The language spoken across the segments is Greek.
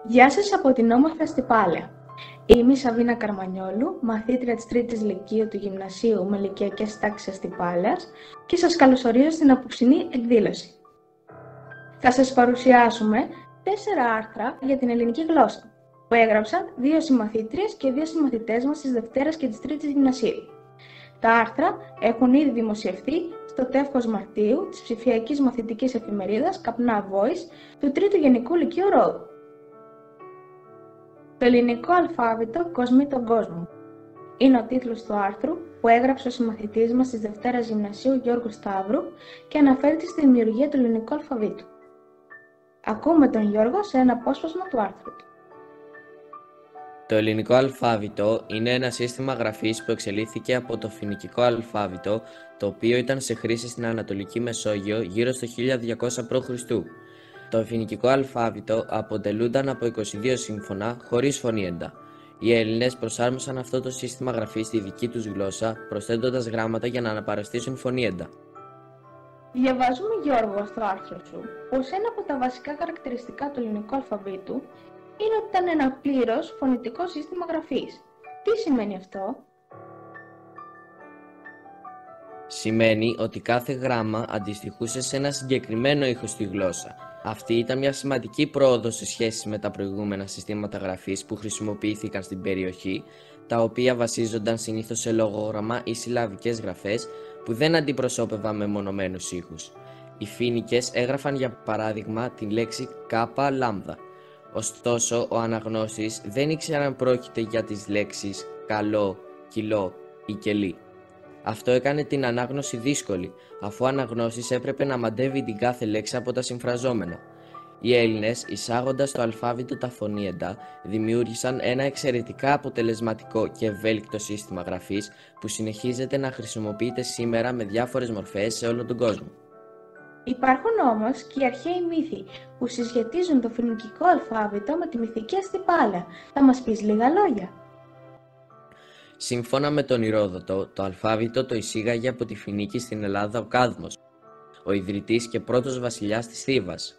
Γεια σας από την όμορφη Αστυπάλαια. Είμαι η Σαβίνα Καρμανιόλου, μαθήτρια της 3ης Λυκείου του Γυμνασίου με ηλικιακές τάξεις Αστυπάλαιας και σας καλωσορίζω στην απόψινή εκδήλωση. Θα σας παρουσιάσουμε 4 άρθρα για την ελληνική γλώσσα, που έγραψαν 2 συμμαθήτριες και 2 συμμαθητές μας της Δευτέρας και της 3ης Γυμνασίου. Τα άρθρα έχουν ήδη δημοσιευθεί στο τεύχος Μαρτίου της ψηφιακής μαθητικής εφημερίδας Καπνά Voice του 3ου Γενικού Λυκείου Ρόδου. Το ελληνικό αλφάβητο κοσμεί τον κόσμο. Είναι ο τίτλος του άρθρου που έγραψε ο συμμαθητής μας της Δευτέρας Γυμνασίου Γιώργου Σταύρου και αναφέρεται στη δημιουργία του ελληνικού αλφαβήτου. Ακούμε τον Γιώργο σε ένα απόσπασμα του άρθρου του. Το ελληνικό αλφάβητο είναι ένα σύστημα γραφής που εξελίχθηκε από το φοινικικό αλφάβητο, το οποίο ήταν σε χρήση στην Ανατολική Μεσόγειο γύρω στο 1200 π.Χ. Το φοινικικό αλφάβητο αποτελούνταν από 22 σύμφωνα χωρίς φωνήεντα. Οι Έλληνες προσάρμοσαν αυτό το σύστημα γραφής στη δική τους γλώσσα, προσθέτοντας γράμματα για να αναπαραστήσουν φωνήεντα. Διαβάζουμε, Γιώργο, στο άρθρο σου πως ένα από τα βασικά χαρακτηριστικά του ελληνικού αλφαβήτου είναι ότι ήταν ένα πλήρως φωνητικό σύστημα γραφής. Τι σημαίνει αυτό? Σημαίνει ότι κάθε γράμμα αντιστοιχούσε σε ένα συγκεκριμένο ήχο στη γλώσσα. Αυτή ήταν μια σημαντική πρόοδος σε σχέση με τα προηγούμενα συστήματα γραφής που χρησιμοποιήθηκαν στην περιοχή, τα οποία βασίζονταν συνήθως σε λογόγραμμα ή συλλαβικές γραφές που δεν αντιπροσώπευαν μεμονωμένους ήχους. Οι φοίνικες έγραφαν για παράδειγμα την λέξη κάπα λάμδα. Ωστόσο, ο αναγνώστης δεν ήξερε αν πρόκειται για τις λέξεις καλό, κιλό ή κελί. Αυτό έκανε την ανάγνωση δύσκολη, αφού ο αναγνώστης έπρεπε να μαντεύει την κάθε λέξη από τα συμφραζόμενα. Οι Έλληνες, εισάγοντας στο αλφάβητο τα φωνήεντα, δημιούργησαν ένα εξαιρετικά αποτελεσματικό και ευέλικτο σύστημα γραφής που συνεχίζεται να χρησιμοποιείται σήμερα με διάφορες μορφές σε όλο τον κόσμο. Υπάρχουν όμως και οι αρχαίοι μύθοι που συσχετίζουν το φοινικικό αλφάβητο με τη μυθική Αστυπάλαια. Θα μας πεις λίγα λόγια? Σύμφωνα με τον Ηρόδοτο, το αλφάβητο το εισήγαγε από τη Φοινίκη στην Ελλάδα ο Κάδμος, ο ιδρυτής και πρώτος βασιλιάς της Θήβας.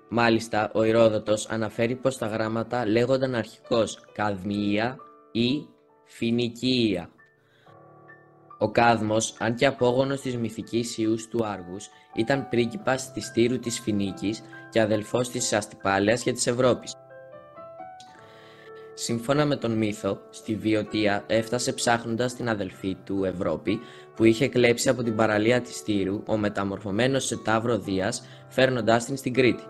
Μάλιστα, ο Ηρόδοτος αναφέρει πως τα γράμματα λέγονταν αρχικώς Καδμία ή Φοινικία. Ο Κάδμος, αν και απόγονος της μυθικής ιούς του Άργους, ήταν πρίγκιπας της Τύρου της Φοινίκης και αδελφός της Αστυπάλαιας και της Ευρώπης. Σύμφωνα με τον μύθο, στη Βιωτία έφτασε ψάχνοντας την αδελφή του Ευρώπη που είχε κλέψει από την παραλία της Τύρου ο μεταμορφωμένος σε Ταύρο Δίας, φέρνοντάς την στην Κρήτη.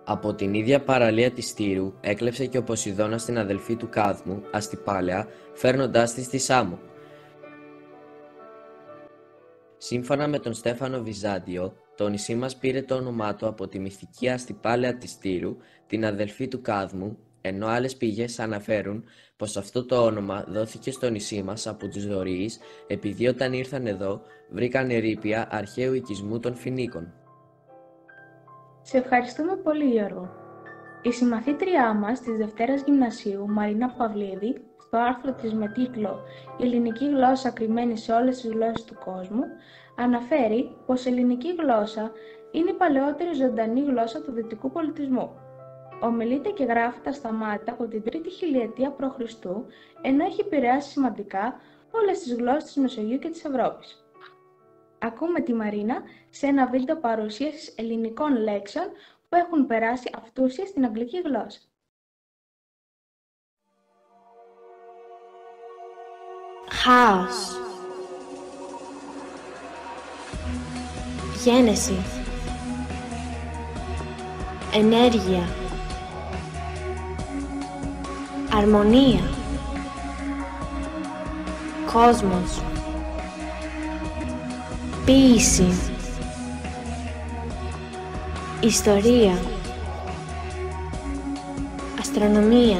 Από την ίδια παραλία της Τύρου έκλεψε και ο Ποσειδώνας την αδελφή του Κάδμου, Αστυπάλαια, φέρνοντάς τη στη Σάμο. Σύμφωνα με τον Στέφανο Βυζάντιο, το νησί μας πήρε το όνομά του από τη μυθική Αστυπάλαια της Τύρου, την αδελφή του Κάδμου, ενώ άλλες πηγές αναφέρουν πως αυτό το όνομα δόθηκε στο νησί μας από τους Δωρείς, επειδή όταν ήρθαν εδώ βρήκαν ερείπια αρχαίου οικισμού των Φοινίκων. Σε ευχαριστούμε πολύ, Γιώργο. Η συμμαθήτριά μας της Δευτέρας Γυμνασίου, Μαρίνα Παυλίδη, στο άρθρο της με τίτλο «Η ελληνική γλώσσα κρυμμένη σε όλες τις γλώσσες του κόσμου», αναφέρει πως η ελληνική γλώσσα είναι η παλαιότερη ζωντανή γλώσσα του δυτικού πολιτισμού. Ομιλείται και γράφεται ασταμάτητα από την 3η χιλιετία π.Χ., ενώ έχει επηρεάσει σημαντικά όλες τις γλώσσες της Μεσογείου και της Ευρώπης. Ακούμε τη Μαρίνα σε ένα βίντεο παρουσίασης ελληνικών λέξεων που έχουν περάσει αυτούσια στην αγγλική γλώσσα. Χάος. Γένεση. Ενέργεια. Αρμονία. Κόσμος. Ποίηση. Ιστορία. Αστρονομία.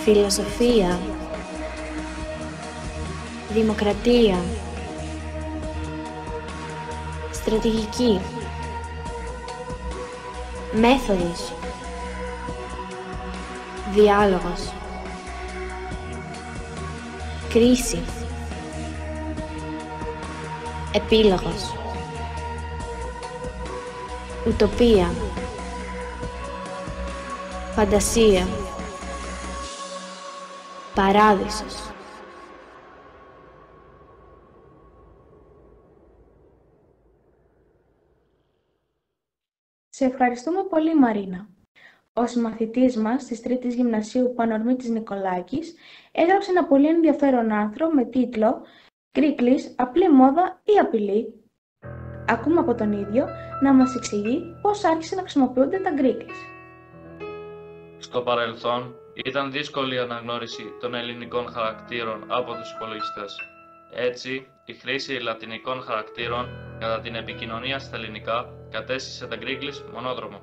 Φιλοσοφία. Δημοκρατία. Στρατηγική. Μέθοδος. Διάλογος. Κρίση. Επίλογος. Ουτοπία. Φαντασία. Παράδεισος. Σε ευχαριστούμε πολύ, Μαρίνα. Ο συμμαθητής μας της 3ης Γυμνασίου Πανορμήτης Νικολάκης έγραψε ένα πολύ ενδιαφέρον άρθρο με τίτλο «Γκρίκλις, απλή μόδα ή απειλή?». Ακούμε από τον ίδιο να μας εξηγεί πώς άρχισε να χρησιμοποιούνται τα γκρίκλις. Στο παρελθόν ήταν δύσκολη η αναγνώριση των ελληνικών χαρακτήρων από τους υπολογιστές. Έτσι, η χρήση λατινικών χαρακτήρων κατά την επικοινωνία στα ελληνικά κατέστησε τα γκρίκλις μονόδρομο.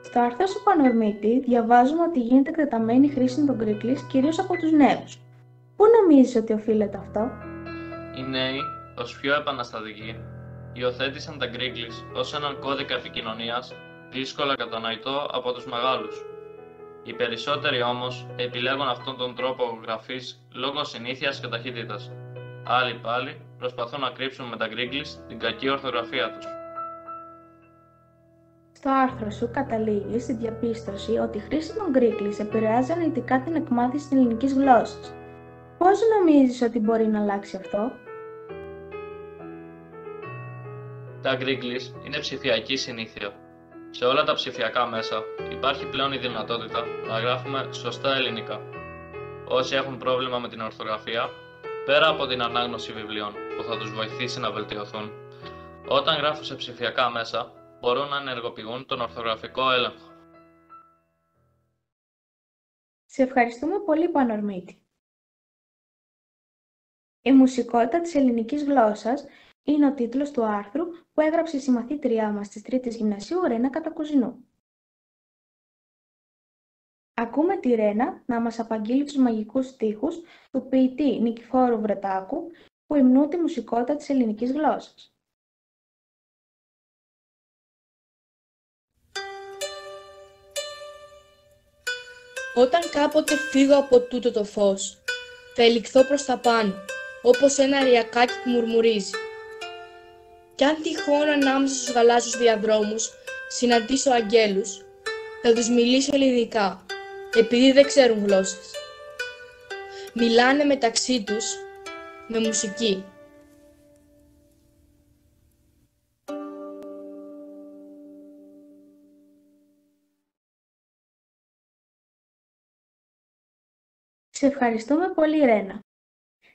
Στο άρθρο του Πανορμήτη διαβάζουμε ότι γίνεται εκτεταμένη χρήση των γκρίκλις κυρίως από τους νέους. Πού νομίζεις ότι οφείλεται αυτό? Οι νέοι, ως πιο επαναστατικοί, υιοθέτησαν τα γκρίκλις ως έναν κώδικα επικοινωνίας δύσκολα κατανοητό από τους μεγάλους. Οι περισσότεροι όμως επιλέγουν αυτόν τον τρόπο γραφής λόγω συνήθειας και ταχύτητας. Άλλοι πάλι προσπαθούν να κρύψουν με τα γκρίκλις την κακή ορθογραφία τους. Στο άρθρο σου καταλήγεις στη διαπίστωση ότι η χρήση των γκρίκλις επηρεάζει αρνητικά την εκμάθηση της ελληνικής γλώσσας. Πώς νομίζεις ότι μπορεί να αλλάξει αυτό? Τα γκρίκλις είναι ψηφιακή συνήθεια. Σε όλα τα ψηφιακά μέσα υπάρχει πλέον η δυνατότητα να γράφουμε σωστά ελληνικά. Όσοι έχουν πρόβλημα με την ορθογραφία, πέρα από την ανάγνωση βιβλίων που θα τους βοηθήσει να βελτιωθούν, όταν γράφουν σε ψηφιακά μέσα, μπορούν να ενεργοποιούν τον ορθογραφικό έλεγχο. Σε ευχαριστούμε πολύ, Πανορμήτη. Η μουσικότητα της ελληνικής γλώσσας είναι ο τίτλος του άρθρου που έγραψε η συμμαθήτριά μας της 3ης Γυμνασίου, Ρένα Κατακουζινού. Ακούμε τη Ρένα να μας απαγγείλει τους μαγικούς στίχους του ποιητή Νικηφόρου Βρετάκου που υμνούν τη μουσικότητα της ελληνικής γλώσσας. Όταν κάποτε φύγω από τούτο το φως, θα ελιχθώ προς τα πάνω, όπως ένα ριακάκι που μουρμουρίζει. Κι αν τυχόν ανάμεσα στους γαλάζιους διαδρόμους συναντήσω αγγέλους, θα τους μιλήσω ελληνικά, επειδή δεν ξέρουν γλώσσες. Μιλάνε μεταξύ τους με μουσική. Σε ευχαριστούμε πολύ, Ρένα.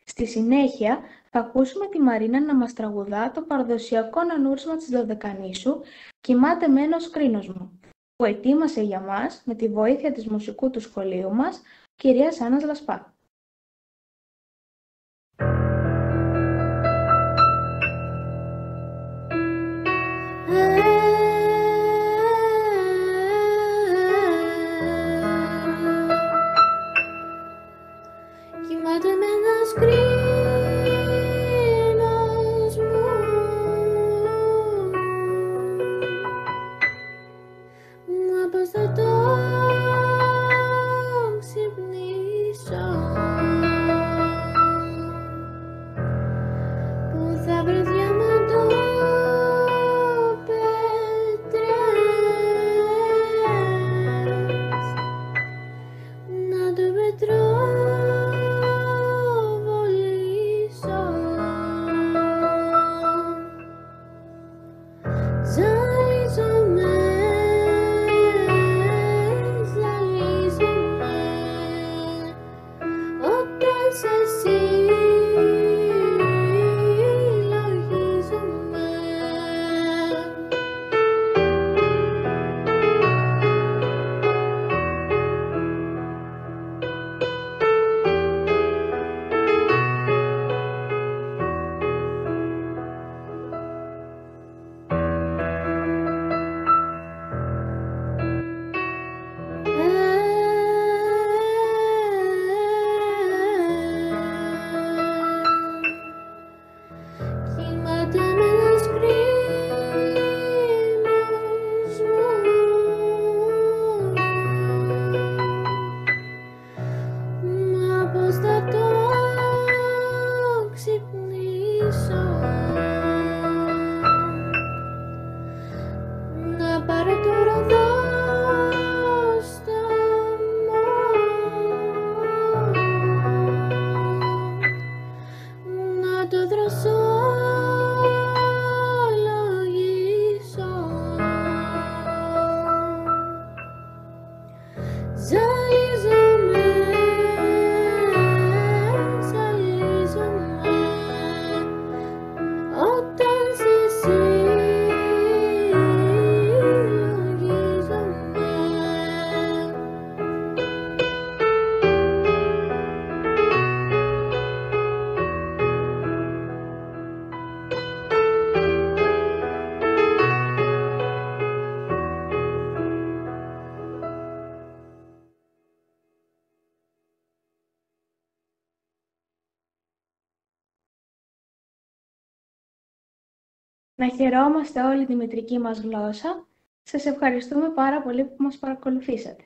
Στη συνέχεια θα ακούσουμε τη Μαρίνα να μας τραγουδά το παραδοσιακό νανούρισμα της Δωδεκανήσου «Κοιμάται μένος κρίνος μου», που ετοίμασε για μας με τη βοήθεια της μουσικού του σχολείου μας, κυρία Σάνας Λασπά. να χαιρόμαστε όλη τη μητρική μας γλώσσα. Σας ευχαριστούμε πάρα πολύ που μας παρακολουθήσατε.